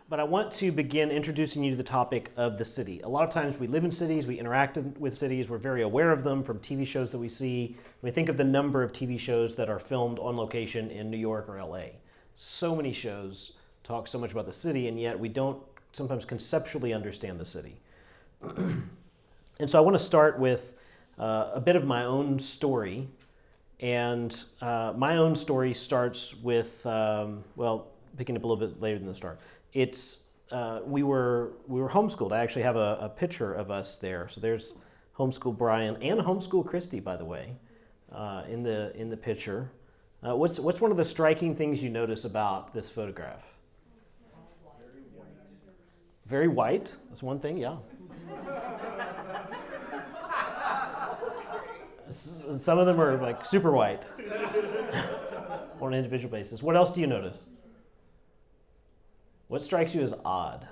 but I want to begin introducing you to the topic of the city. A lot of times we live in cities, we interact with cities, we're very aware of them from TV shows that we see. We think of the number of TV shows that are filmed on location in New York or LA. So many shows talk so much about the city, and yet we don't sometimes conceptually understand the city. And so I want to start with a bit of my own story. And my own story starts with, well, picking up a little bit later than the start. It's we were homeschooled. I actually have a picture of us there. So there's homeschool Brian and homeschool Christy, by the way, in the picture. What's one of the striking things you notice about this photograph? Very white. That's one thing. Yeah. Some of them are like super white on an individual basis. What else do you notice? What strikes you as odd?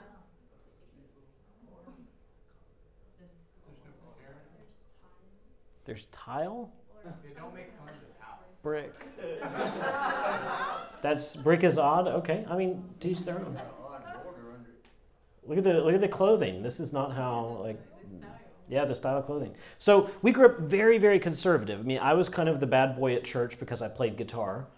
There's tile? They don't make fun of this house. Brick. That's brick is odd? Okay. I mean, teach their own. Look at the clothing. This is not how, like, yeah, the style of clothing. So we grew up very, very conservative. I mean, I was kind of the bad boy at church because I played guitar.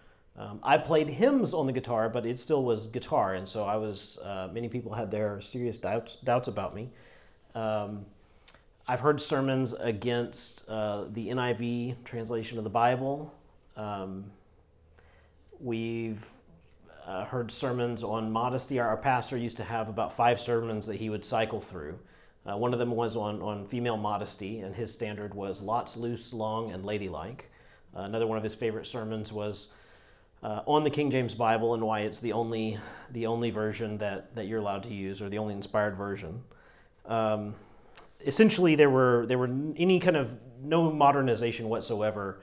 I played hymns on the guitar, but it still was guitar, and so I was. Many people had their serious doubts about me. I've heard sermons against the NIV translation of the Bible. We've heard sermons on modesty. Our pastor used to have about 5 sermons that he would cycle through. One of them was on female modesty, and his standard was lots, loose, long, and ladylike. Another one of his favorite sermons was on the King James Bible and why it's the only version that you're allowed to use, or the only inspired version. Essentially, there were any kind of no modernization whatsoever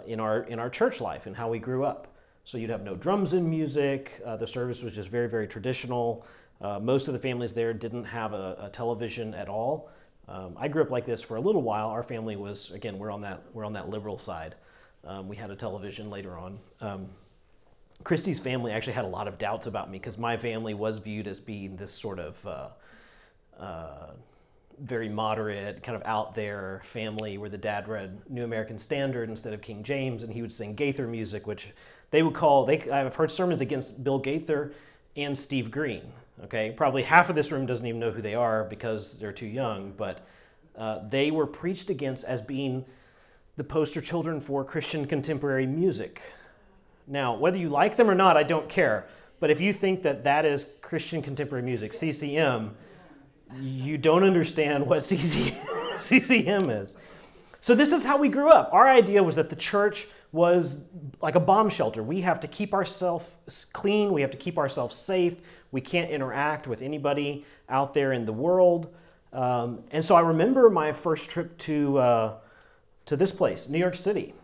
in our church life and how we grew up. So you'd have no drums in music. The service was just very, very traditional. Most of the families there didn't have a television at all. I grew up like this for a little while. Our family was, again, we're on that liberal side. We had a television later on. Christy's family actually had a lot of doubts about me because my family was viewed as being this sort of very moderate, kind of out there family where the dad read New American Standard instead of King James, and he would sing Gaither music, which they would call, I've heard sermons against Bill Gaither and Steve Green. Okay, probably half of this room doesn't even know who they are because they're too young, but they were preached against as being the poster children for Christian contemporary music. Now, whether you like them or not, I don't care, but if you think that is Christian contemporary music, CCM, you don't understand what CCM is. So this is how we grew up. Our idea was that the church was like a bomb shelter. We have to keep ourselves clean. We have to keep ourselves safe. We can't interact with anybody out there in the world. And so I remember my first trip to this place, New York City.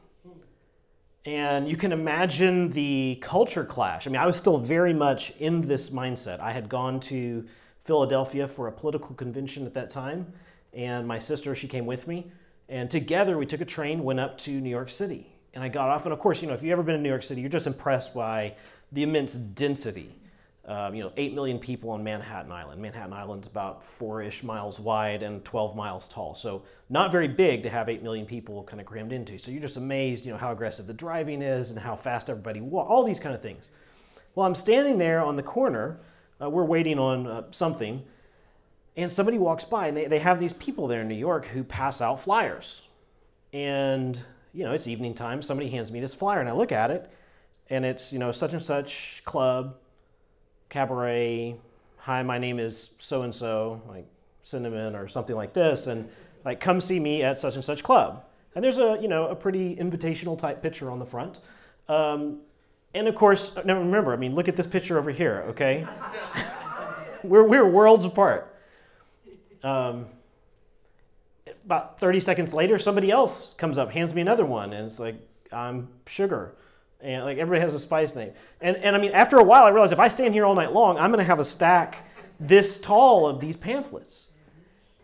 And you can imagine the culture clash. I mean, I was still very much in this mindset. I had gone to Philadelphia for a political convention at that time, and my sister, she came with me. And together we took a train, went up to New York City. And I got off, and of course, if you've ever been in New York City, you're just impressed by the immense density. 8 million people on Manhattan Island. Manhattan Island's about 4-ish miles wide and 12 miles tall. So not very big to have 8 million people kind of crammed into. So you're just amazed, how aggressive the driving is and how fast everybody walks, all these kind of things. Well, I'm standing there on the corner. We're waiting on something, and somebody walks by, and they have these people there in New York who pass out flyers. And it's evening time. Somebody hands me this flyer, and I look at it, and it's, such and such club, cabaret, hi, my name is so-and-so, like Cinnamon or something like this, and like, come see me at such and such club. And there's a pretty invitational type picture on the front. And of course, now remember, look at this picture over here, okay? we're worlds apart. About 30 seconds later, somebody else comes up, hands me another one, and it's like, I'm Sugar. And like everybody has a spice name. And after a while, I realized if I stand here all night long, I'm going to have a stack this tall of these pamphlets.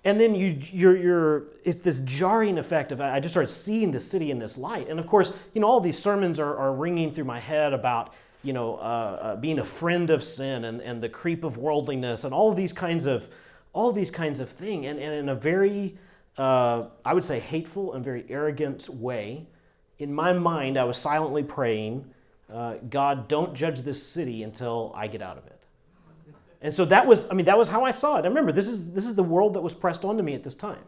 And then it's this jarring effect of, I just started seeing the city in this light. And of course, all these sermons are ringing through my head about being a friend of sin and the creep of worldliness and all of these kinds of thing, and in a very I would say hateful and very arrogant way. In my mind, I was silently praying, God, don't judge this city until I get out of it. And so that was how I saw it. I remember this is the world that was pressed onto me at this time.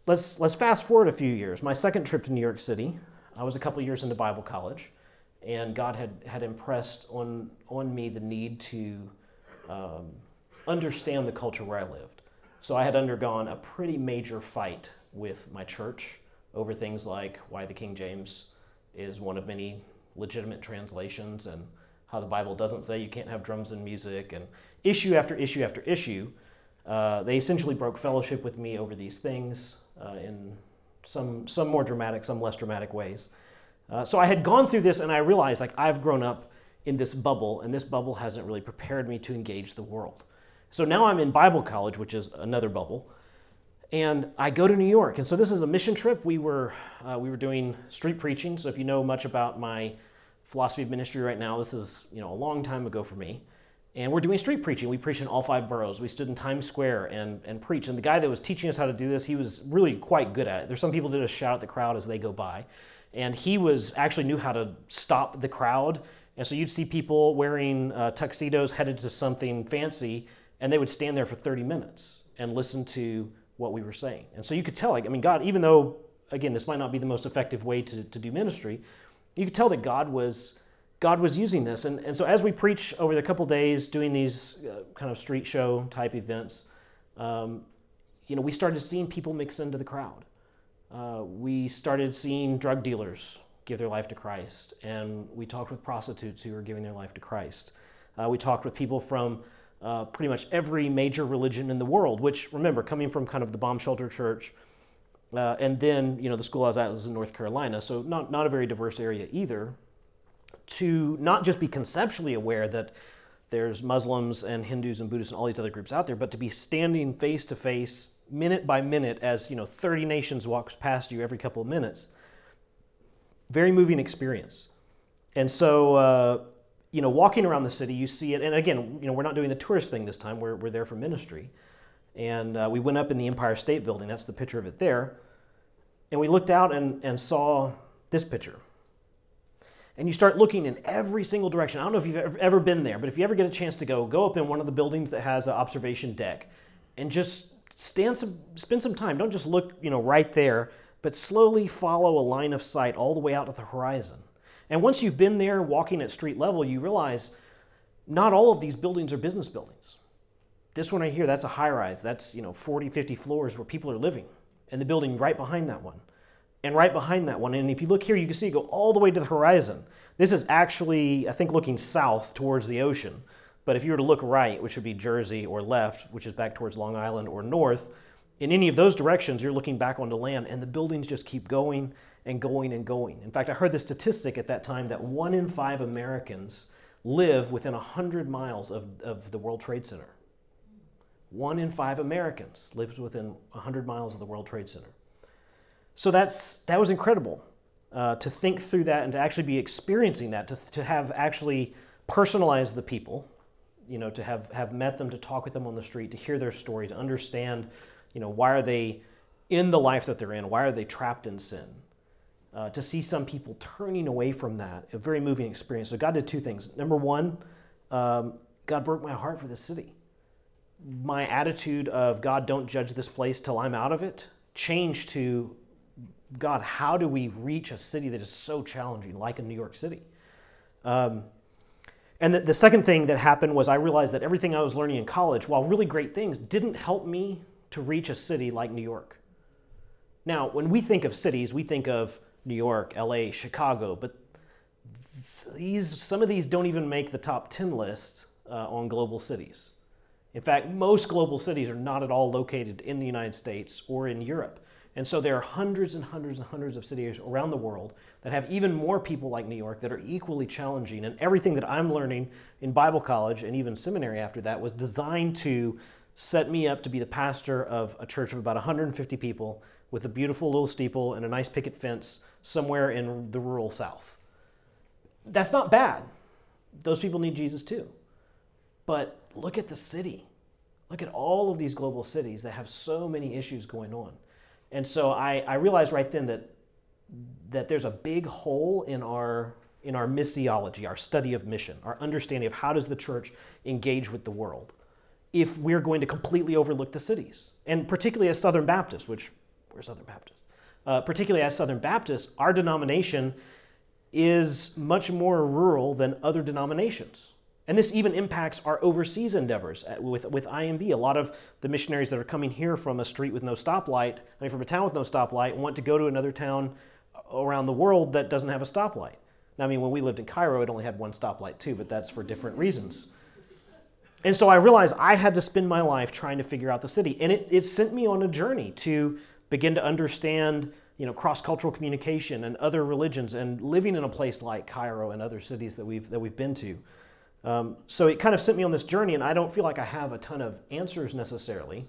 Let's fast forward a few years. My second trip to New York City, I was a couple years into Bible college, and God had impressed on me the need to understand the culture where I lived. So I had undergone a pretty major fight with my church over things like why the King James is one of many legitimate translations and how the Bible doesn't say you can't have drums and music, and issue after issue after issue. They essentially broke fellowship with me over these things in some more dramatic, some less dramatic ways. So I had gone through this, and I realized I've grown up in this bubble, and this bubble hasn't really prepared me to engage the world. So now I'm in Bible college, which is another bubble, and I go to New York. And so this is a mission trip. We were doing street preaching. So if you know much about my philosophy of ministry right now, this is a long time ago for me. And we're doing street preaching. We preached in all 5 boroughs. We stood in Times Square and preached. And the guy that was teaching us how to do this, he was really quite good at it. There's some people that just shout at the crowd as they go by. And he actually knew how to stop the crowd. And so you'd see people wearing tuxedos headed to something fancy, and they would stand there for 30 minutes and listen to what we were saying. And so you could tell, God, even though, again, this might not be the most effective way to do ministry, you could tell that God was using this. And so as we preach over the couple days, doing these kind of street show type events, we started seeing people mix into the crowd. We started seeing drug dealers give their life to Christ, and we talked with prostitutes who were giving their life to Christ. We talked with people from pretty much every major religion in the world, which, remember, coming from kind of the bomb shelter church, and then, the school I was at was in North Carolina, so not a very diverse area either, to not just be conceptually aware that there's Muslims and Hindus and Buddhists and all these other groups out there, but to be standing face to face, minute by minute, as 30 nations walks past you every couple of minutes. Very moving experience. And so, walking around the city, you see it, and again, we're not doing the tourist thing this time, we're there for ministry. And we went up in the Empire State Building, that's the picture of it there, and we looked out and saw this picture. And you start looking in every single direction. I don't know if you've ever been there, but if you ever get a chance to go up in one of the buildings that has an observation deck and just spend some time. Don't just look, right there, but slowly follow a line of sight all the way out to the horizon. And once you've been there walking at street level, you realize not all of these buildings are business buildings. This one right here, that's a high-rise. That's 40, 50 floors where people are living. And the building right behind that one. And right behind that one. And if you look here, you can see it go all the way to the horizon. This is actually, I think, looking south towards the ocean. But if you were to look right, which would be Jersey, or left, which is back towards Long Island, or north, in any of those directions, you're looking back onto land, and the buildings just keep going and going and going. In fact, I heard the statistic at that time that 1 in 5 Americans live within 100 miles of the World Trade Center. 1 in 5 Americans lives within 100 miles of the World Trade Center. So that was incredible to think through that and to actually be experiencing that, to have actually personalized the people, to have met them, to talk with them on the street, to hear their story, to understand, why are they in the life that they're in, why are they trapped in sin, to see some people turning away from that, a very moving experience. So God did 2 things. Number 1, God broke my heart for this city. My attitude of, God, don't judge this place till I'm out of it, changed to, God, how do we reach a city that is so challenging, like in New York City? And the second thing that happened was I realized that everything I was learning in college, while really great things, didn't help me to reach a city like New York. Now, when we think of cities, we think of New York, LA, Chicago, but some of these don't even make the top 10 list on global cities. In fact, most global cities are not at all located in the United States or in Europe. And so there are hundreds and hundreds and hundreds of cities around the world that have even more people like New York that are equally challenging. And everything that I'm learning in Bible college and even seminary after that was designed to set me up to be the pastor of a church of about 150 people with a beautiful little steeple and a nice picket fence somewhere in the rural South. That's not bad. Those people need Jesus too. But look at the city. Look at all of these global cities that have so many issues going on. And so I realized right then that there's a big hole in our missiology, our study of mission, our understanding of how does the church engage with the world if we're going to completely overlook the cities. And particularly as Southern Baptists, which we're Southern Baptists, particularly as Southern Baptists, our denomination is much more rural than other denominations. And this even impacts our overseas endeavors with IMB. A lot of the missionaries that are coming here from a street with no stoplight, from a town with no stoplight, want to go to another town around the world that doesn't have a stoplight. Now, when we lived in Cairo, it only had one stoplight too, but that's for different reasons. And so I realized I had to spend my life trying to figure out the city. And it sent me on a journey to begin to understand cross-cultural communication and other religions and living in a place like Cairo and other cities that we've been to. So it kind of sent me on this journey, and I don't feel like I have a ton of answers necessarily,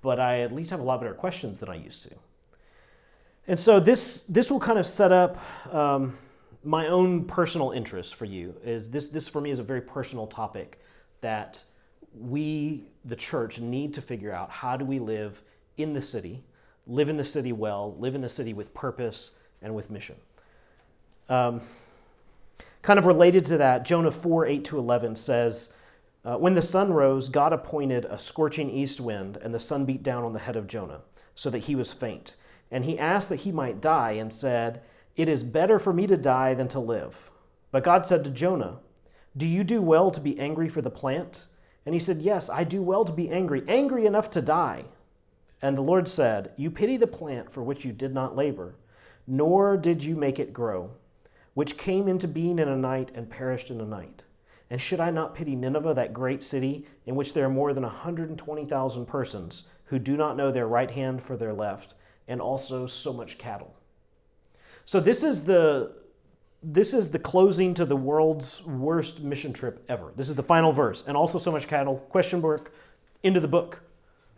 but I at least have a lot better questions than I used to. And so this will kind of set up my own personal interest for you. This for me is a very personal topic that we, the church, need to figure out. How do we live in the city well, live in the city with purpose and with mission? Kind of related to that, Jonah 4:8-11 says, when the sun rose, God appointed a scorching east wind, and the sun beat down on the head of Jonah, so that he was faint. And he asked that he might die, and said, "It is better for me to die than to live." But God said to Jonah, "Do you do well to be angry for the plant?" And he said, "Yes, I do well to be angry, angry enough to die." And the Lord said, "You pity the plant for which you did not labor, nor did you make it grow, which came into being in a night and perished in a night. And should I not pity Nineveh, that great city, in which there are more than 120,000 persons who do not know their right hand for their left, and also so much cattle?" So this is the closing to the world's worst mission trip ever. This is the final verse, and also so much cattle, question mark, into the book.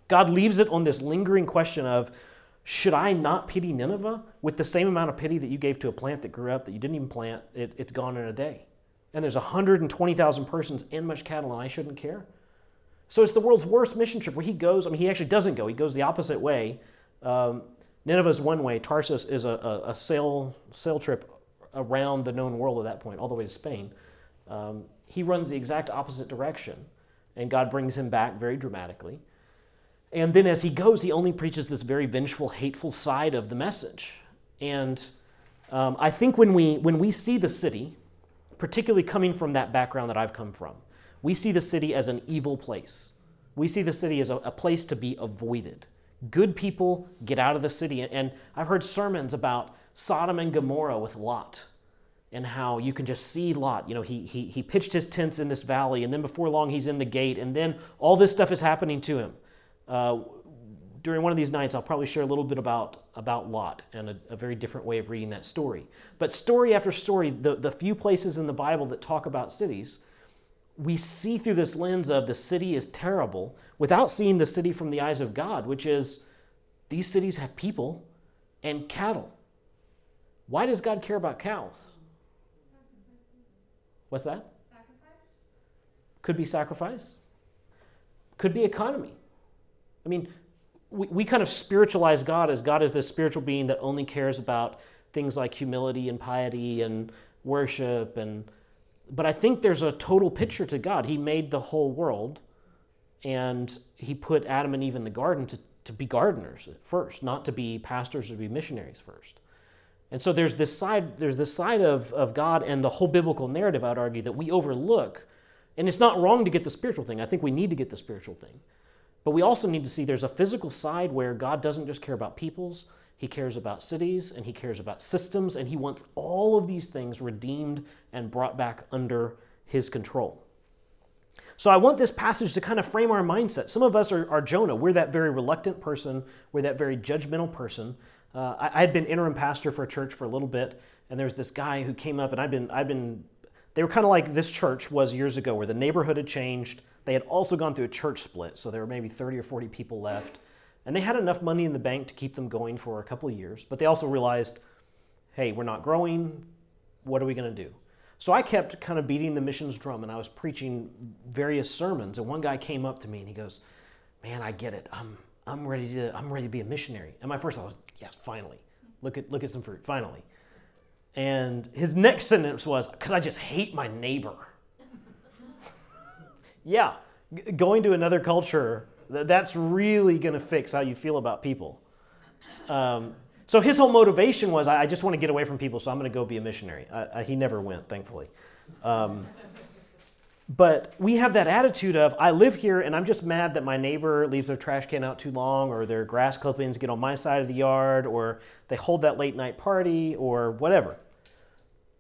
God leaves it on this lingering question of, should I not pity Nineveh with the same amount of pity that you gave to a plant that grew up that you didn't even plant? It's gone in a day. And there's 120,000 persons and much cattle, and I shouldn't care? So it's the world's worst mission trip where he goes. He actually doesn't go. He goes the opposite way. Nineveh is one way. Tarsus is a sail trip around the known world at that point, all the way to Spain. He runs the exact opposite direction, and God brings him back very dramatically. And then as he goes, he only preaches this very vengeful, hateful side of the message. And I think when we see the city, particularly coming from that background that I've come from, we see the city as an evil place. We see the city as a place to be avoided. Good people get out of the city. And I've heard sermons about Sodom and Gomorrah with Lot, and how you can just see Lot. He pitched his tents in this valley, and then before long he's in the gate, and then all this stuff is happening to him. During one of these nights, I'll probably share a little bit about Lot and a very different way of reading that story. But story after story, the few places in the Bible that talk about cities, we see through this lens of the city is terrible without seeing the city from the eyes of God, which is these cities have people and cattle. Why does God care about cows? What's that? Sacrifice? Could be sacrifice. Could be economy. We kind of spiritualize God as this spiritual being that only cares about things like humility and piety and worship. But I think there's a total picture to God. He made the whole world, and he put Adam and Eve in the garden to be gardeners first, not to be pastors or to be missionaries first. And so there's this side of God and the whole biblical narrative, I'd argue, that we overlook. And it's not wrong to get the spiritual thing. I think we need to get the spiritual thing. But we also need to see there's a physical side where God doesn't just care about peoples. He cares about cities, and he cares about systems, and he wants all of these things redeemed and brought back under his control. So I want this passage to kind of frame our mindset. Some of us are Jonah. We're that very reluctant person. We're that very judgmental person. I had been interim pastor for a church for a little bit, and there's this guy who came up, and they were kind of like this church was years ago, where the neighborhood had changed. They had also gone through a church split, so there were maybe 30 or 40 people left. And they had enough money in the bank to keep them going for a couple of years, but they also realized, hey, we're not growing. What are we going to do? So I kept kind of beating the missions drum, and I was preaching various sermons. And one guy came up to me and he goes, "Man, I get it. I'm ready to be a missionary." And my first thought was, "Yes, finally. Look at some fruit, finally." And his next sentence was, "Because I just hate my neighbor." Yeah, going to another culture, that's really going to fix how you feel about people. So his whole motivation was, I just want to get away from people, so I'm going to go be a missionary. He never went, thankfully. But we have that attitude of, I live here and I'm just mad that my neighbor leaves their trash can out too long, or their grass clippings get on my side of the yard, or they hold that late night party, or whatever.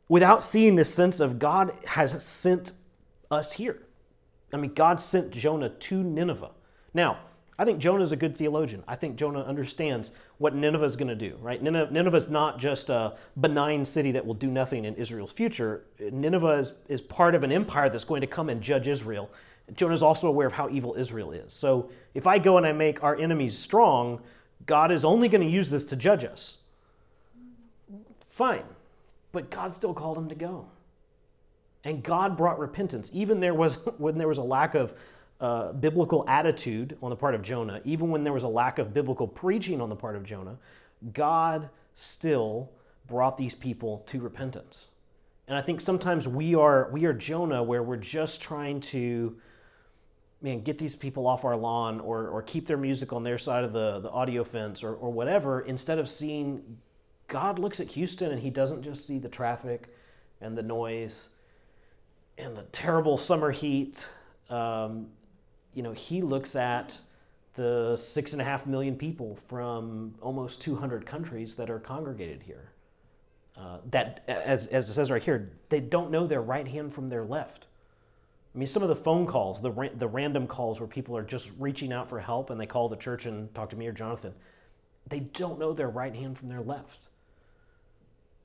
Without seeing this sense of God has sent us here. I mean, God sent Jonah to Nineveh. Now, I think Jonah's a good theologian. I think Jonah understands what Nineveh is going to do, right? Nineveh is not just a benign city that will do nothing in Israel's future. Nineveh is part of an empire that's going to come and judge Israel. Jonah's also aware of how evil Israel is. So if I go and I make our enemies strong, God is only going to use this to judge us. Fine. But God still called him to go. And God brought repentance. Even when there was a lack of biblical attitude on the part of Jonah, even when there was a lack of biblical preaching on the part of Jonah, God still brought these people to repentance. And I think sometimes we are Jonah, where we're just trying to get these people off our lawn, or keep their music on their side of the audio fence, or whatever, instead of seeing God looks at Houston and he doesn't just see the traffic and the noise and the terrible summer heat. He looks at the 6.5 million people from almost 200 countries that are congregated here. That, as it says right here, they don't know their right hand from their left. I mean, some of the phone calls, the random calls where people are just reaching out for help and they call the church and talk to me or Jonathan, they don't know their right hand from their left.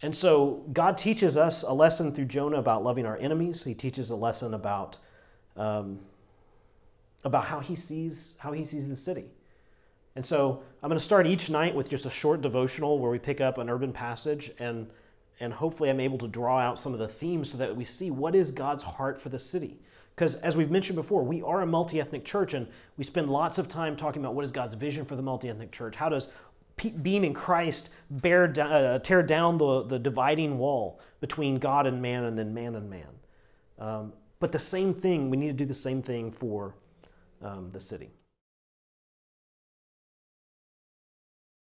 And so God teaches us a lesson through Jonah about loving our enemies. He teaches a lesson about how he sees the city. And so I'm going to start each night with just a short devotional where we pick up an urban passage, and hopefully I'm able to draw out some of the themes so that we see what is God's heart for the city. Because as we've mentioned before, we are a multi-ethnic church, and we spend lots of time talking about what is God's vision for the multi-ethnic church. How does being in Christ tear down the dividing wall between God and man, and then man and man. But the same thing, we need to do the same thing for the city.